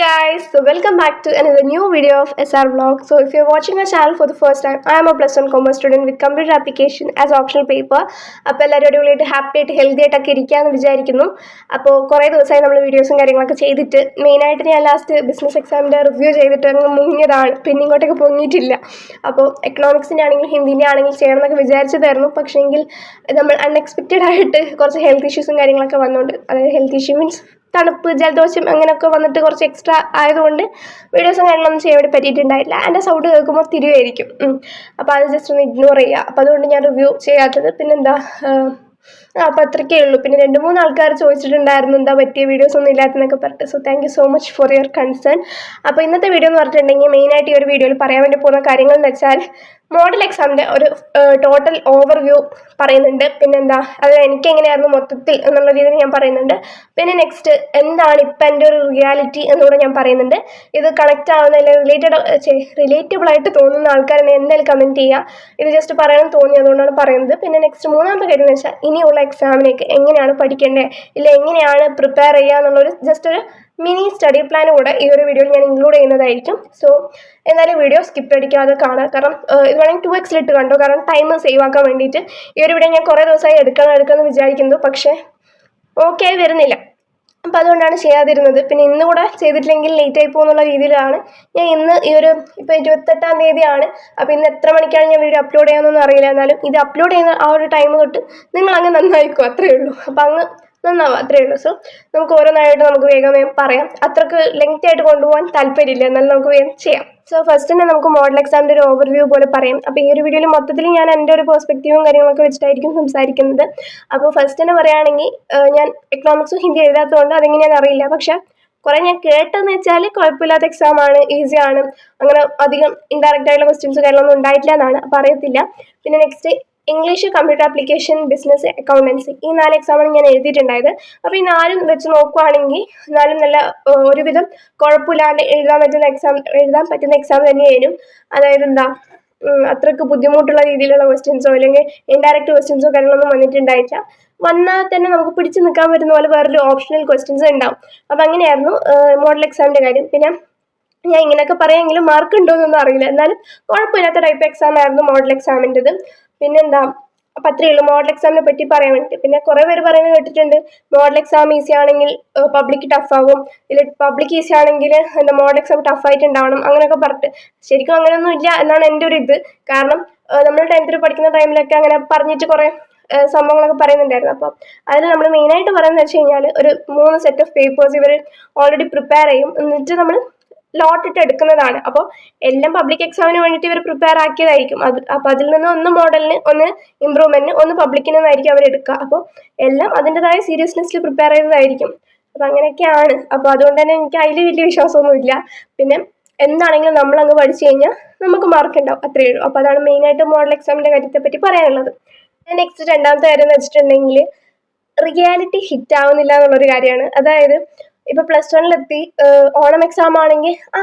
Guys, so welcome back to another new video of SR Vlog. So if you're watching our channel for the first time, I am a plus one commerce student with computer application as optional paper. അപ്പോൾ എല്ലാവരും അടിപൊളിയായിട്ട് happy ആയിട്ട് healthy ആയിട്ടൊക്കെ ഇരിക്കാമെന്ന് വിചാരിക്കുന്നു. അപ്പോൾ കുറേ ദിവസമായി നമ്മൾ വീഡിയോസും കാര്യങ്ങളൊക്കെ ചെയ്തിട്ട് മെയിനായിട്ട് ഞാൻ ലാസ്റ്റ് ബിസിനസ് എക്സാമിൻ്റെ റിവ്യൂ ചെയ്തിട്ട് അങ്ങ് മുങ്ങിയതാണ്. പിന്നെ ഇങ്ങോട്ടേക്ക് പൊങ്ങിയിട്ടില്ല. അപ്പോൾ എക്കണോമിക്സിൻ്റെ ആണെങ്കിലും ഹിന്ദിൻ്റെ ആണെങ്കിലും ചെയ്യണമെന്നൊക്കെ വിചാരിച്ചതായിരുന്നു. പക്ഷേങ്കിൽ നമ്മൾ അൺഎക്സ്പെക്റ്റഡ് ആയിട്ട് കുറച്ച് ഹെൽത്ത് ഇഷ്യൂസും കാര്യങ്ങളൊക്കെ വന്നുകൊണ്ട്, അതായത് ഹെൽത്ത് ഇഷ്യൂ മീൻസ് തണുപ്പ് ജലദോഷം അങ്ങനെയൊക്കെ വന്നിട്ട് കുറച്ച് എക്സ്ട്രാ ആയതുകൊണ്ട് വീഡിയോസും കാര്യങ്ങളൊന്നും ചെയ്യാൻ വേണ്ടി പറ്റിയിട്ടുണ്ടായില്ല. എൻ്റെ സൗണ്ട് കേൾക്കുമ്പോൾ തിരിവായിരിക്കും. അപ്പോൾ അത് ജസ്റ്റ് ഒന്ന് ഇഗ്നോർ ചെയ്യുക. അപ്പോൾ അതുകൊണ്ട് ഞാൻ റിവ്യൂ ചെയ്യാത്തത്. പിന്നെന്താ, അപ്പോൾ അത്രയ്ക്കേ ഉള്ളൂ. പിന്നെ 2-3 ആൾക്കാർ ചോദിച്ചിട്ടുണ്ടായിരുന്നു എന്താ പറ്റിയ വീഡിയോസ് ഒന്നും ഇല്ലാത്തതെന്നൊക്കെ പറഞ്ഞിട്ട്. So thank you so much for your concern. അപ്പോൾ ഇന്നത്തെ വീഡിയോ എന്ന് പറഞ്ഞിട്ടുണ്ടെങ്കിൽ മെയിനായിട്ട് ഈ ഒരു വീഡിയോയിൽ പറയാൻ വേണ്ടി പോകുന്ന കാര്യങ്ങൾ എന്ന് വെച്ചാൽ മോഡൽ എക്സാമിൻ്റെ ഒരു ടോട്ടൽ ഓവർവ്യൂ പറയുന്നുണ്ട്. പിന്നെന്താ, അത് എനിക്ക് എങ്ങനെയായിരുന്നു മൊത്തത്തിൽ എന്നുള്ള രീതിയിൽ ഞാൻ പറയുന്നുണ്ട്. പിന്നെ നെക്സ്റ്റ് എന്താണ് ഇപ്പം എൻ്റെ ഒരു റിയാലിറ്റി എന്നുകൂടെ ഞാൻ പറയുന്നുണ്ട്. ഇത് കണക്റ്റ് ആവുന്ന റിലേറ്റബിൾ ആയിട്ട് തോന്നുന്ന ആൾക്കാരെ എന്തായാലും കമൻറ്റ് ചെയ്യുക. ഇത് ജസ്റ്റ് പറയണം തോന്നി, അതുകൊണ്ടാണ് പറയുന്നത്. പിന്നെ നെക്സ്റ്റ് മൂന്നാമത്തെ കാര്യം എന്ന് വെച്ചാൽ ഇനിയുള്ള എക്സാമിനേക്ക് എങ്ങനെയാണ് പഠിക്കേണ്ടത്, ഇല്ല എങ്ങനെയാണ് പ്രിപ്പയർ ചെയ്യുക എന്നുള്ളൊരു ജസ്റ്റ് ഒരു മിനി സ്റ്റഡി പ്ലാൻ കൂടെ ഈ ഒരു വീഡിയോയിൽ ഞാൻ ഇൻക്ലൂഡ് ചെയ്യുന്നതായിരിക്കും. സോ എന്നാലും വീഡിയോ സ്കിപ്പ് അടിക്കാതെ കാണുക. കാരണം ഇത് വേണമെങ്കിൽ 2x ഇട്ട് കണ്ടോ, കാരണം ടൈം സേവ് ആക്കാൻ വേണ്ടിയിട്ട്. ഈ ഒരു വീഡിയോ ഞാൻ കുറേ ദിവസമായി എടുക്കാമെന്ന് വിചാരിക്കുന്നു, പക്ഷേ ഓക്കെ ആയി വരുന്നില്ല. അപ്പോൾ അതുകൊണ്ടാണ് ചെയ്യാതിരുന്നത്. പിന്നെ ഇന്ന് കൂടെ ചെയ്തിട്ടില്ലെങ്കിൽ ലേറ്റ് ആയി പോകുന്നുള്ള രീതിയിലാണ് ഞാൻ ഇന്ന് ഈ ഒരു ഇപ്പോൾ 28-ാം തീയതിയാണ്. അപ്പോൾ ഇന്ന് എത്ര മണിക്കാണ് ഞാൻ വീഡിയോ അപ്ലോഡ് ചെയ്യാമെന്നൊന്നും അറിയില്ല. എന്നാലും ഇത് അപ്ലോഡ് ചെയ്യുന്ന ആ ഒരു ടൈം തൊട്ട് നിങ്ങൾ അങ്ങ് നന്നായിരിക്കും, അത്രയേ ഉള്ളൂ. അപ്പോൾ അങ്ങ് നന്നാവും, അത്രയേ ഉള്ളൂ. സോ നമുക്ക് ഓരോന്നായിട്ട് നമുക്ക് വേഗം പറയാം. അത്രക്ക് ലെങ്തി ആയിട്ട് കൊണ്ടുപോകാൻ താല്പര്യമില്ല, എന്നാലും നമുക്ക് വേഗം ചെയ്യാം. സോ ഫസ്റ്റ് തന്നെ നമുക്ക് മോഡൽ എക്സാമിൻ്റെ ഒരു ഓവർവ്യൂ പോലെ പറയാം. അപ്പോൾ ഈ ഒരു വീഡിയോയിൽ മൊത്തത്തിൽ ഞാൻ എൻ്റെ ഒരു പെർസ്പെക്റ്റീവും കാര്യങ്ങളൊക്കെ വെച്ചിട്ടായിരിക്കും സംസാരിക്കുന്നത്. അപ്പോൾ ഫസ്റ്റ് തന്നെ പറയുകയാണെങ്കിൽ ഞാൻ എക്കണോമിക്സും ഹിന്ദി എഴുതാത്തതുകൊണ്ട് അതെങ്ങനെയാണെന്ന് അറിയില്ല. പക്ഷേ കുറേ ഞാൻ കേട്ടെന്ന് വെച്ചാൽ കുഴപ്പമില്ലാത്ത എക്സാമാണ്, ഈസിയാണ്, അങ്ങനെ അധികം ഇൻഡയറക്റ്റ് ആയിട്ടുള്ള ക്വസ്റ്റ്യൻസ് കാര്യങ്ങളൊന്നും ഉണ്ടായിട്ടില്ല എന്നാണ്. അപ്പോൾ അറിയത്തില്ല. പിന്നെ next English, computer application, business, accountancy, ഈ 4 എക്സാമാണ് ഞാൻ എഴുതിയിട്ടുണ്ടായത്. അപ്പോൾ ഈ 4 വെച്ച് നോക്കുവാണെങ്കിൽ 4 നല്ല ഒരുവിധം കുഴപ്പമില്ലാണ്ട് എഴുതാൻ പറ്റുന്ന എക്സാം തന്നെയായിരുന്നു. അതായത് എന്താ, അത്രയ്ക്ക് ബുദ്ധിമുട്ടുള്ള രീതിയിലുള്ള ക്വസ്റ്റ്യൻസോ അല്ലെങ്കിൽ ഇൻഡയറക്റ്റ് ക്വസ്റ്റ്യൻസോ കാര്യങ്ങളൊന്നും വന്നിട്ടുണ്ടായിട്ടില്ല. വന്നാൽ തന്നെ നമുക്ക് പിടിച്ച് നിൽക്കാൻ പറ്റുന്ന പോലെ വേറൊരു ഓപ്ഷണൽ ക്വസ്റ്റ്യൻസ് ഉണ്ടാവും. അപ്പം അങ്ങനെയായിരുന്നു മോഡൽ എക്സാമിൻ്റെ കാര്യം. പിന്നെ ഞാൻ ഇങ്ങനെയൊക്കെ പറയാമെങ്കിലും മാർക്ക് ഉണ്ടോ എന്നൊന്നും അറിയില്ല, എന്നാലും കുഴപ്പമില്ലാത്ത ടൈപ്പ് എക്സാം ആയിരുന്നു മോഡൽ എക്സാമിൻ്റെത്. പിന്നെന്താ, അപ്പം അത്രയേ ഉള്ളൂ മോഡൽ എക്സാമിനെ പറ്റി പറയാൻ വേണ്ടിയിട്ട്. പിന്നെ കുറേ പേര് പറയുന്നത് കേട്ടിട്ടുണ്ട് മോഡൽ എക്സാം ഈസി ആണെങ്കിൽ പബ്ലിക് ടഫ് ആവും, ഇല്ല പബ്ലിക് ഈസി ആണെങ്കിൽ എന്താ മോഡൽ എക്സാം ടഫായിട്ട് ഉണ്ടാവണം അങ്ങനെയൊക്കെ പറഞ്ഞിട്ട്. ശരിക്കും അങ്ങനെയൊന്നും ഇല്ല എന്നാണ് എൻ്റെ ഒരു ഇത്. കാരണം നമ്മൾ 10th പഠിക്കുന്ന ടൈമിലൊക്കെ അങ്ങനെ പറഞ്ഞിട്ട് കുറേ സംഭവങ്ങളൊക്കെ പറയുന്നുണ്ടായിരുന്നു. അപ്പോൾ അതിൽ നമ്മൾ മെയിനായിട്ട് പറയുന്നത് വെച്ച് കഴിഞ്ഞാൽ ഒരു 3 സെറ്റ് ഓഫ് പേപ്പേഴ്സ് ഇവർ ഓൾറെഡി പ്രിപ്പയർ ചെയ്യും, എന്നിട്ട് നമ്മൾ ലോട്ടിട്ട് എടുക്കുന്നതാണ്. അപ്പോൾ എല്ലാം പബ്ലിക് എക്സാമിന് വേണ്ടിയിട്ട് ഇവർ പ്രിപ്പയർ ആക്കിയതായിരിക്കും. അപ്പോൾ അതിൽ നിന്ന് ഒന്ന് മോഡലിന്, ഒന്ന് ഇമ്പ്രൂവ്മെൻറ്റിന്, ഒന്ന് പബ്ലിക്കിന് എന്നായിരിക്കും അവർ എടുക്കുക. അപ്പോൾ എല്ലാം അതിൻ്റെതായ സീരിയസ്നെസ്സിൽ പ്രിപ്പയർ ചെയ്തതായിരിക്കും. അപ്പോൾ അങ്ങനെയൊക്കെയാണ്. അപ്പോൾ അതുകൊണ്ട് തന്നെ എനിക്ക് അതിൽ വലിയ വിശ്വാസമൊന്നുമില്ല. പിന്നെ എന്താണെങ്കിലും നമ്മളങ്ങ് പഠിച്ചു കഴിഞ്ഞാൽ നമുക്ക് മാർക്ക് ഉണ്ടാവും, അത്രയേ ഉള്ളൂ. അപ്പോൾ അതാണ് മെയിനായിട്ട് മോഡൽ എക്സാമിൻ്റെ കാര്യത്തെ പറ്റി പറയാനുള്ളത്. നെക്സ്റ്റ് രണ്ടാമത്തെ കാര്യം എന്ന് വെച്ചിട്ടുണ്ടെങ്കിൽ റിയാലിറ്റി ഹിറ്റ് ആവുന്നില്ല എന്നുള്ളൊരു കാര്യമാണ്. അതായത് ഇപ്പോൾ +1 ഓണം എക്സാം ആണെങ്കിൽ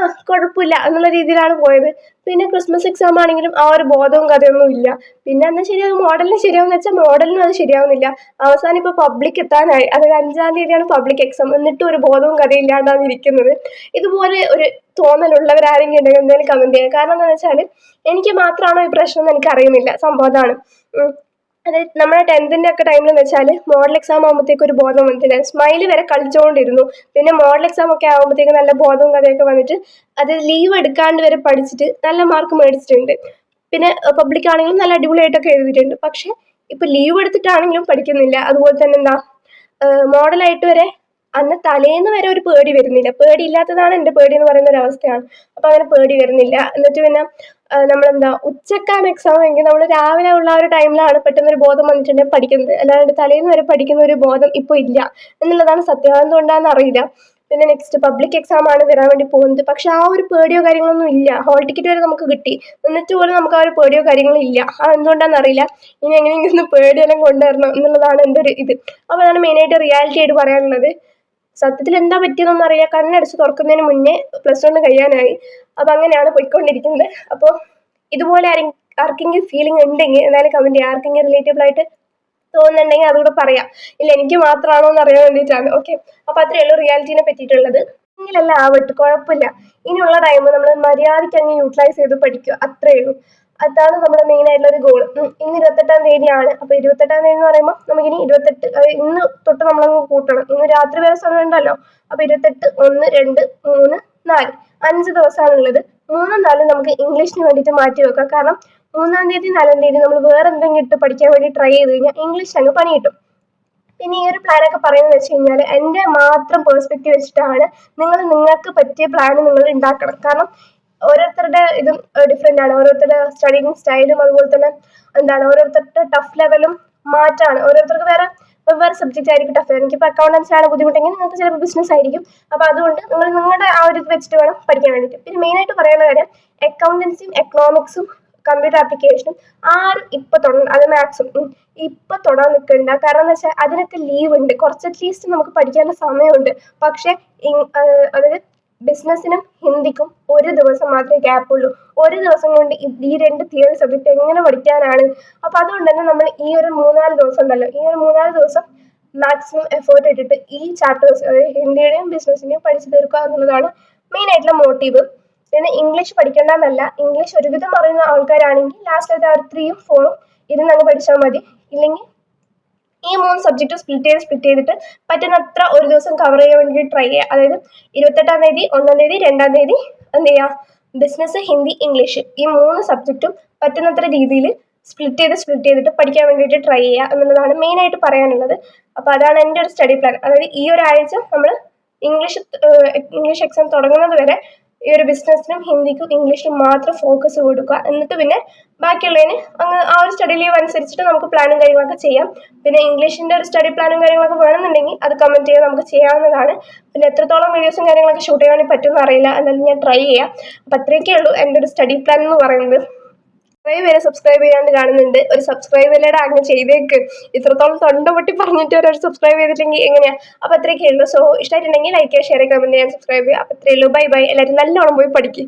കുഴപ്പമില്ല എന്നുള്ള രീതിയിലാണ് പോയത്. പിന്നെ ക്രിസ്മസ് എക്സാം ആണെങ്കിലും ആ ഒരു ബോധവും കഥയൊന്നും ഇല്ല. പിന്നെ എന്നാൽ ശരിയാകും, മോഡലിന് ശരിയാവുമെന്ന് വെച്ചാൽ മോഡലിനും അത് ശരിയാവുന്നില്ല. അവസാനം ഇപ്പോൾ പബ്ലിക് എത്താനായി, അതായത് 5-ാം തീയതിയാണ് പബ്ലിക് എക്സാം, എന്നിട്ടും ഒരു ബോധവും കഥയും ഇല്ലാണ്ടാണ് ഇരിക്കുന്നത്. ഇതുപോലെ ഒരു തോന്നലുള്ളവരാരെങ്കിലും ഉണ്ടെങ്കിൽ എന്തെങ്കിലും കമൻറ്റ് ചെയ്യുക. കാരണം എന്താണെന്ന് വെച്ചാൽ എനിക്ക് മാത്രമാണോ ഈ പ്രശ്നം എന്ന് എനിക്കറിയുന്നില്ല. സംഭവം അതാണ്. അതായത് നമ്മുടെ 10th ഒക്കെ ടൈമിലെന്ന് വെച്ചാൽ മോഡൽ എക്സാം ആകുമ്പോഴത്തേക്ക് ഒരു ബോധം വന്നിട്ടില്ല, സ്മൈല് വരെ കളിച്ചുകൊണ്ടിരുന്നു. പിന്നെ മോഡൽ എക്സാം ഒക്കെ ആകുമ്പോഴത്തേക്ക് നല്ല ബോധവും കഥയൊക്കെ വന്നിട്ട് അത് ലീവ് എടുക്കാണ്ട് വരെ പഠിച്ചിട്ട് നല്ല മാർക്ക് മേടിച്ചിട്ടുണ്ട്. പിന്നെ പബ്ലിക് ആണെങ്കിലും നല്ല അടിപൊളിയായിട്ടൊക്കെ എഴുതിയിട്ടുണ്ട്. പക്ഷേ ഇപ്പം ലീവ് എടുത്തിട്ടാണെങ്കിലും പഠിക്കുന്നില്ല. അതുപോലെ തന്നെ എന്താ, മോഡലായിട്ട് വരെ അന്ന് തലേന്ന് വരെ ഒരു പേടി വരുന്നില്ല. പേടിയില്ലാത്തതാണ് എൻ്റെ പേടി എന്ന് പറയുന്ന ഒരു അവസ്ഥയാണ്. അപ്പോൾ അങ്ങനെ പേടി വരുന്നില്ല. എന്നിട്ട് പിന്നെ നമ്മളെന്താ, ഉച്ചക്കാണ് എക്സാം എങ്കിൽ നമ്മൾ രാവിലെ ഉള്ള ആ ഒരു ടൈമിലാണ് പെട്ടെന്നൊരു ബോധം വന്നിട്ടുണ്ടെങ്കിൽ പഠിക്കുന്നത്. അല്ലാണ്ട് തലേന്ന് വരെ പഠിക്കുന്ന ഒരു ബോധം ഇപ്പോൾ ഇല്ല എന്നുള്ളതാണ് സത്യം. അതെന്തുകൊണ്ടാണെന്ന് അറിയില്ല. പിന്നെ നെക്സ്റ്റ് പബ്ലിക് എക്സാം ആണ് വരാൻ വേണ്ടി പോകുന്നത്. പക്ഷെ ആ ഒരു പേടിയോ കാര്യങ്ങളൊന്നും ഇല്ല. ഹോൾ ടിക്കറ്റ് വരെ നമുക്ക് കിട്ടി, എന്നിട്ട് പോലും നമുക്ക് ആ ഒരു പേടിയോ കാര്യങ്ങളോ ഇല്ല. അതെന്തുകൊണ്ടാണെന്ന് അറിയില്ല. ഇനി എങ്ങനെയെങ്കിലും പേടിയെല്ലാം കൊണ്ടുവരണം എന്നുള്ളതാണ് എൻ്റെ ഒരു ഇത്. അപ്പോൾ അതാണ് മെയിനായിട്ട് റിയാലിറ്റി ആയിട്ട് പറയാനുള്ളത്. സത്യത്തിൽ എന്താ പറ്റിയതെന്നൊന്നും അറിയില്ല. കണ്ണടച്ച് തുറക്കുന്നതിന് മുന്നേ +1 കഴിയാനായി. അപ്പോൾ അങ്ങനെയാണ് പോയിക്കൊണ്ടിരിക്കുന്നത്. അപ്പോൾ ഇതുപോലെ ആർക്കെങ്കിലും ഫീലിംഗ് ഉണ്ടെങ്കിൽ എന്തായാലും കമൻറ്റ് ചെയ്യുക. ആർക്കെങ്കിലും റിലേറ്റബിൾ ആയിട്ട് തോന്നുന്നുണ്ടെങ്കിൽ അതുകൂടെ പറയാം. ഇല്ല എനിക്ക് മാത്രമാണോ എന്ന് അറിയാൻ വേണ്ടിയിട്ടാണ്. ഓക്കെ, അപ്പോൾ അത്രയേ ഉള്ളൂ റിയാലിറ്റീനെ പറ്റിയിട്ടുള്ളത്. എങ്കിലല്ല ആവട്ടെ, കുഴപ്പമില്ല. ഇനിയുള്ള ടൈം നമ്മൾ മര്യാദയ്ക്ക് അങ്ങ് യൂട്ടിലൈസ് ചെയ്ത് പഠിക്കുക, അത്രയേ ഉള്ളൂ. അതാണ് നമ്മുടെ മെയിൻ ആയിട്ടുള്ള ഒരു ഗോൾ. ഇന്ന് 28-ാം തീയതിയാണ്. അപ്പൊ 28-ാം തീയതി എന്ന് പറയുമ്പോൾ നമുക്കിനി 28, ഇന്ന് തൊട്ട് നമ്മളങ്ങ് കൂട്ടണം. ഇന്ന് രാത്രി വരെ സമയം ഉണ്ടല്ലോ. അപ്പൊ 28, 1, 2, 3, 4, 5 ദിവസമാണുള്ളത്. 3ഉം 4ഉം നമുക്ക് ഇംഗ്ലീഷിന് വേണ്ടിയിട്ട് മാറ്റി വെക്കാം. കാരണം 3-ാം തീയതി 4-ാം തീയതി നമ്മൾ വേറെ എന്തെങ്കിലും ഇട്ട് പഠിക്കാൻ വേണ്ടി ട്രൈ ചെയ്ത് കഴിഞ്ഞാൽ ഇംഗ്ലീഷ് അങ്ങ് പണി കിട്ടും. പിന്നെ ഈ ഒരു പ്ലാനൊക്കെ പറയുന്നത് വെച്ച് കഴിഞ്ഞാൽ എൻ്റെ മാത്രം പേഴ്സ്പെക്റ്റീവ് വെച്ചിട്ടാണ്. നിങ്ങൾക്ക് പറ്റിയ പ്ലാൻ നിങ്ങൾ ഉണ്ടാക്കണം. കാരണം ഓരോരുത്തരുടെ ഇതും ഡിഫറെൻ്റ് ആണ്. ഓരോരുത്തരുടെ സ്റ്റഡിങ് സ്റ്റൈലും അതുപോലെ തന്നെ ഓരോരുത്തരുടെ ടഫ് ലെവലും മാറ്റാണ്. ഓരോരുത്തർക്ക് വെവ്വേറെ സബ്ജക്റ്റ് ആയിരിക്കും ടഫ്. എനിക്കിപ്പോൾ അക്കൗണ്ടൻസി ആണ് ബുദ്ധിമുട്ടെങ്കിൽ നിങ്ങൾക്ക് ചിലപ്പോൾ ബിസിനസ് ആയിരിക്കും. അപ്പോൾ അതുകൊണ്ട് നിങ്ങൾ നിങ്ങളുടെ ആ ഒരു ഇത് വെച്ചിട്ട് വേണം പഠിക്കാൻ വേണ്ടിയിട്ട്. പിന്നെ മെയിനായിട്ട് പറയാനുള്ള കാര്യം അക്കൗണ്ടൻസിയും എക്കണോമിക്സും കമ്പ്യൂട്ടർ ആപ്ലിക്കേഷനും ആരും ഇപ്പൊ തൊടണം. അത് മാത്സും ഇപ്പൊ തൊടാൻ നിൽക്കണ്ട. കാരണം എന്ന് വെച്ചാൽ അതിനൊക്കെ ലീവ് ഉണ്ട്. കുറച്ച് അറ്റ്ലീസ്റ്റ് നമുക്ക് പഠിക്കാനുള്ള സമയമുണ്ട്. പക്ഷെ അതായത് ബിസിനസ്സിനും ഹിന്ദിക്കും ഒരു ദിവസം മാത്രമേ ഗ്യാപ്പ് ഉള്ളൂ. ഒരു ദിവസം കൊണ്ട് ഈ 2 തിയറി സബ്ജക്റ്റ് എങ്ങനെ പഠിക്കാനാണ്? അപ്പൊ അതുകൊണ്ട് തന്നെ നമ്മൾ ഈ ഒരു 3-4 ദിവസം ഉണ്ടല്ലോ, ഈ ഒരു 3-4 ദിവസം മാക്സിമം എഫേർട്ട് ഇട്ടിട്ട് ഈ ചാപ്റ്റേഴ്സ്, അതായത് ഹിന്ദിയുടെയും ബിസിനസ്സിന്റെയും പഠിച്ചു തീർക്കുക എന്നുള്ളതാണ് മെയിൻ ആയിട്ടുള്ള മോട്ടീവ്. പിന്നെ ഇംഗ്ലീഷ് പഠിക്കേണ്ടെന്നല്ല, ഇംഗ്ലീഷ് ഒരുവിധം അറിയുന്ന ആൾക്കാരാണെങ്കിൽ ലാസ്റ്റ് ആ 3ഉം 4ഉം ഇരുന്നങ്ങ് പഠിച്ചാൽ മതി. ഇല്ലെങ്കിൽ ഈ 3 സബ്ജക്റ്റ് സ്പ്ലിറ്റ് ചെയ്തിട്ട് പറ്റുന്നത്ര ഒരു ദിവസം കവർ ചെയ്യാൻ വേണ്ടി ട്രൈ ചെയ്യുക. അതായത് 28-ാം തീയതി, 1-ാം തീയതി, 2-ാം തീയതി എന്ത് ചെയ്യുക, ബിസിനസ്, ഹിന്ദി, ഇംഗ്ലീഷ് ഈ 3 സബ്ജക്റ്റും പറ്റുന്നത്ര രീതിയിൽ സ്പ്ലിറ്റ് ചെയ്തിട്ട് പഠിക്കാൻ വേണ്ടിയിട്ട് ട്രൈ ചെയ്യുക എന്നുള്ളതാണ് മെയിനായിട്ട് പറയാനുള്ളത്. അപ്പോൾ അതാണ് എൻ്റെ ഒരു സ്റ്റഡി പ്ലാൻ. അതായത് ഈ ഒരാഴ്ച നമ്മൾ ഇംഗ്ലീഷ് എക്സാം തുടങ്ങുന്നത് വരെ ഈ ഒരു ബിസിനസ്സിനും ഹിന്ദിക്കും ഇംഗ്ലീഷിനും മാത്രം ഫോക്കസ് കൊടുക്കുക. എന്നിട്ട് പിന്നെ ബാക്കിയുള്ളതിന് അങ്ങ് ആ ഒരു സ്റ്റഡി ലീവ് അനുസരിച്ചിട്ട് നമുക്ക് പ്ലാനും കാര്യങ്ങളൊക്കെ ചെയ്യാം. പിന്നെ ഇംഗ്ലീഷിൻ്റെ ഒരു സ്റ്റഡി പ്ലാനും കാര്യങ്ങളൊക്കെ വേണമെന്നുണ്ടെങ്കിൽ അത് കമൻറ്റ് ചെയ്ത് നമുക്ക് ചെയ്യാവുന്നതാണ്. പിന്നെ എത്രത്തോളം വീഡിയോസും കാര്യങ്ങളൊക്കെ ഷൂട്ട് ചെയ്യാൻ പറ്റുമെന്ന് അറിയില്ല, എന്നാലും ഞാൻ ട്രൈ ചെയ്യാം. അപ്പം അത്രയൊക്കെ ഉള്ളൂ എൻ്റെ ഒരു സ്റ്റഡി പ്ലാൻ എന്ന് പറയുന്നത്. കുറേ പേര് സബ്സ്ക്രൈബ് ചെയ്യാണ്ട് കാണുന്നുണ്ട്. ഒരു സബ്സ്ക്രൈബ് അല്ലേടെ അങ്ങ് ചെയ്തേക്ക്. ഇത്രത്തോളം തൊണ്ട പൊട്ടി പറഞ്ഞിട്ട് ഒരു സബ്സ്ക്രൈബ് ചെയ്തില്ലെങ്കിൽ എങ്ങനെയാ? അപ്പോൾ അത്രയൊക്കെ ഉള്ളൂ. സോ ഇഷ്ടമായിട്ടുണ്ടെങ്കിൽ ലൈക്ക് ചെയ്യുക, ഷെയർ ചെയ്യുക, കമൻറ്റ് ചെയ്യാൻ, സബ്സ്ക്രൈബ് ചെയ്യുക. അപ്പോൾ അത്രയേ ഉള്ളൂ. Bye bye. എല്ലാവരും നല്ലോണം പോയി പഠിക്കും.